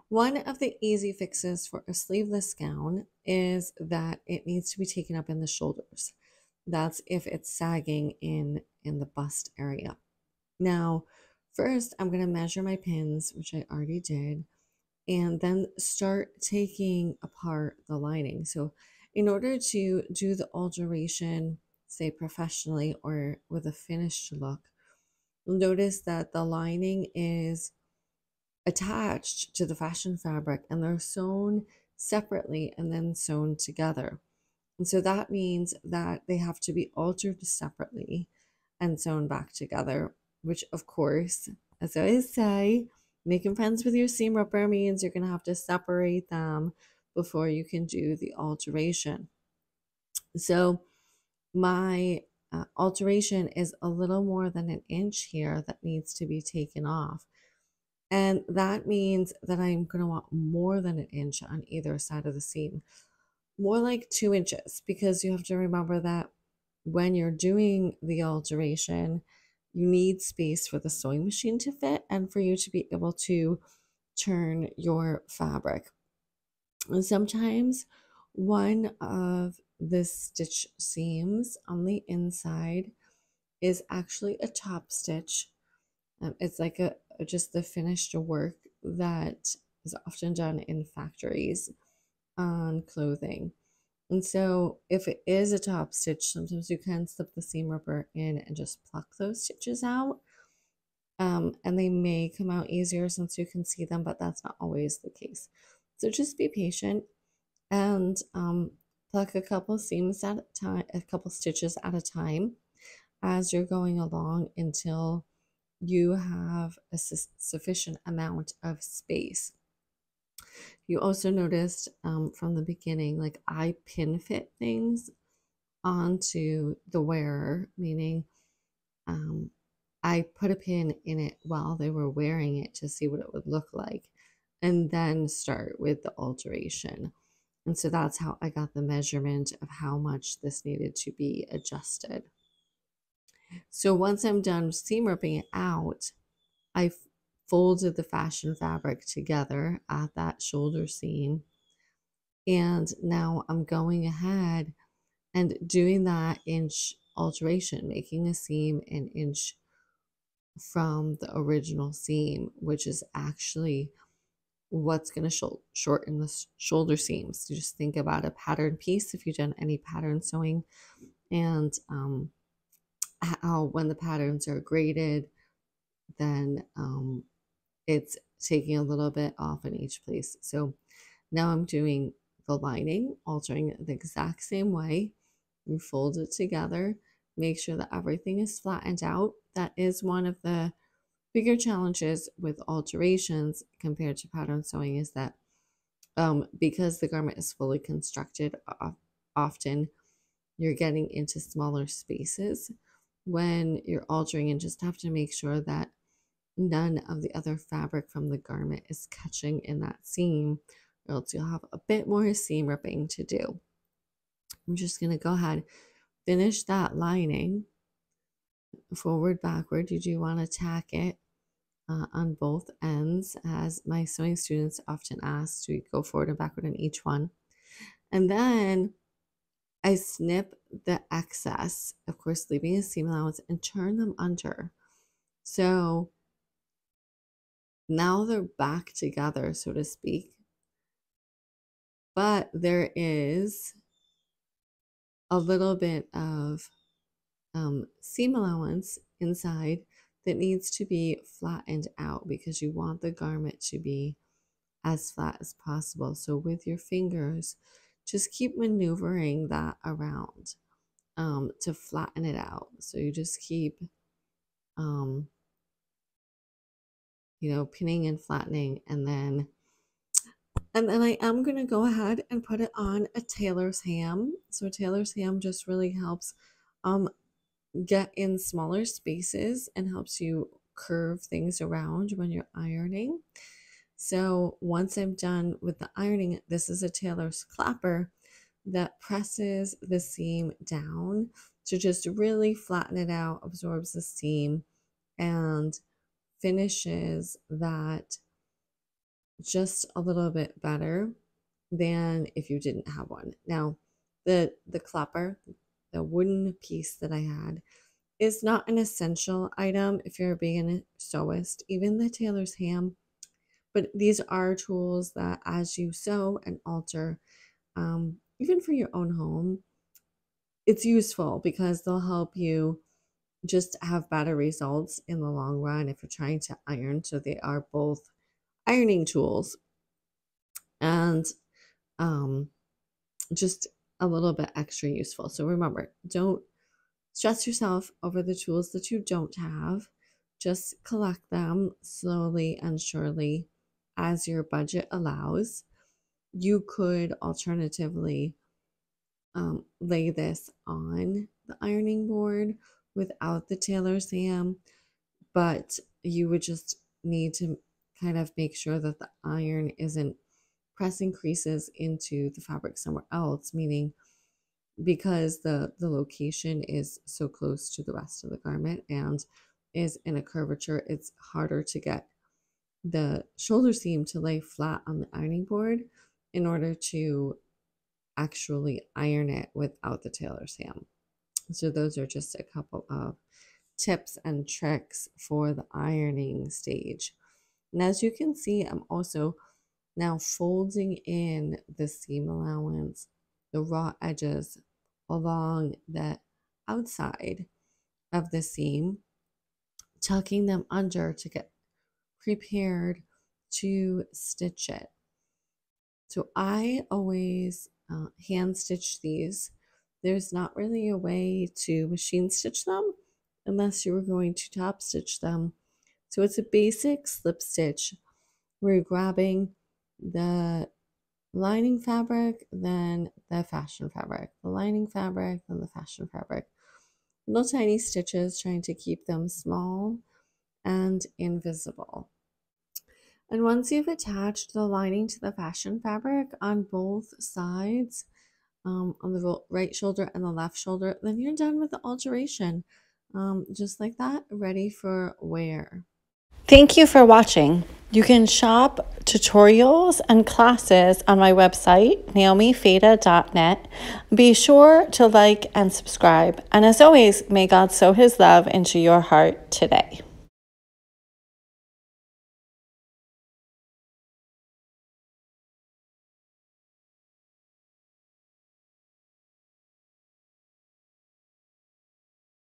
One of the easy fixes for a sleeveless gown is that it needs to be taken up in the shoulders. That's if it's sagging in the bust area. Now, first I'm going to measure my pins, which I already did, and then start taking apart the lining. So, in order to do the alteration, say professionally or with a finished look, you'll notice that the lining is attached to the fashion fabric and they're sewn separately and then sewn together. And so that means that they have to be altered separately and sewn back together, which, of course, as I always say, making friends with your seam ripper means you're going to have to separate them before you can do the alteration. So, my alteration is a little more than an inch here that needs to be taken off. And that means that I'm going to want more than an inch on either side of the seam, more like 2 inches, because you have to remember that when you're doing the alteration, you need space for the sewing machine to fit and for you to be able to turn your fabric. And sometimes one of the stitch seams on the inside is actually a top stitch. It's like a just the finished work that is often done in factories on clothing. And so if it is a top stitch, sometimes you can slip the seam ripper in and just pluck those stitches out. And they may come out easier since you can see them, but that's not always the case. So just be patient and pluck a couple seams at a time, a couple stitches at a time as you're going along until you have a sufficient amount of space. You also noticed from the beginning, like I pin fit things onto the wearer, meaning um, I put a pin in it while they were wearing it to see what it would look like, and then start with the alteration. And so that's how I got the measurement of how much this needed to be adjusted. So once I'm done seam ripping it out, I folded the fashion fabric together at that shoulder seam. And now I'm going ahead and doing that inch alteration, making a seam an inch from the original seam, which is actually what's going to shorten the shoulder seams. You just think about a pattern piece if you've done any pattern sewing, and how when the patterns are graded, then it's taking a little bit off in each place. So now I'm doing the lining, altering it the exact same way. You fold it together, make sure that everything is flattened out. That is one of the bigger challenges with alterations compared to pattern sewing, is that because the garment is fully constructed, often you're getting into smaller spaces when you're altering, and just have to make sure that none of the other fabric from the garment is catching in that seam, or else you'll have a bit more seam ripping to do. I'm just going to go ahead, finish that lining forward, backward. You do want to tack it on both ends, as my sewing students often ask to go forward and backward in each one. And then I snip the excess, of course, leaving a seam allowance, and turn them under. So now they're back together, so to speak. But there is a little bit of seam allowance inside that needs to be flattened out, because you want the garment to be as flat as possible. So with your fingers, just keep maneuvering that around to flatten it out. So you just keep, um, pinning and flattening, and then I am going to go ahead and put it on a tailor's ham. So a tailor's ham just really helps um, get in smaller spaces and helps you curve things around when you're ironing. So once I'm done with the ironing, this is a tailor's clapper that presses the seam down to just really flatten it out, absorbs the seam, and finishes that just a little bit better than if you didn't have one. Now, the clapper, the wooden piece that I had, is not an essential item if you're a beginner sewist, even the tailor's ham. But these are tools that, as you sew and alter, even for your own home, it's useful because they'll help you just have better results in the long run if you're trying to iron. So they are both ironing tools and um, just a little bit extra useful. So remember, don't stress yourself over the tools that you don't have. Just collect them slowly and surely as your budget allows. You could alternatively lay this on the ironing board without the tailor's ham, but you would just need to kind of make sure that the iron isn't pressing creases into the fabric somewhere else, meaning because the location is so close to the rest of the garment and is in a curvature, it's harder to get the shoulder seam to lay flat on the ironing board in order to actually iron it without the tailor's ham. So those are just a couple of tips and tricks for the ironing stage. And as you can see, I'm also now folding in the seam allowance, the raw edges along the outside of the seam, tucking them under to get prepared to stitch it. So I always hand stitch these. There's not really a way to machine stitch them unless you were going to top stitch them. So it's a basic slip stitch where you're grabbing the lining fabric, then the fashion fabric, the lining fabric, then the fashion fabric. Little tiny stitches, trying to keep them small and invisible. And once you've attached the lining to the fashion fabric on both sides, on the right shoulder and the left shoulder, then you're done with the alteration. Just like that, ready for wear. Thank you for watching. You can shop tutorials and classes on my website, naomifeda.net. Be sure to like and subscribe. And as always, may God sow his love into your heart today.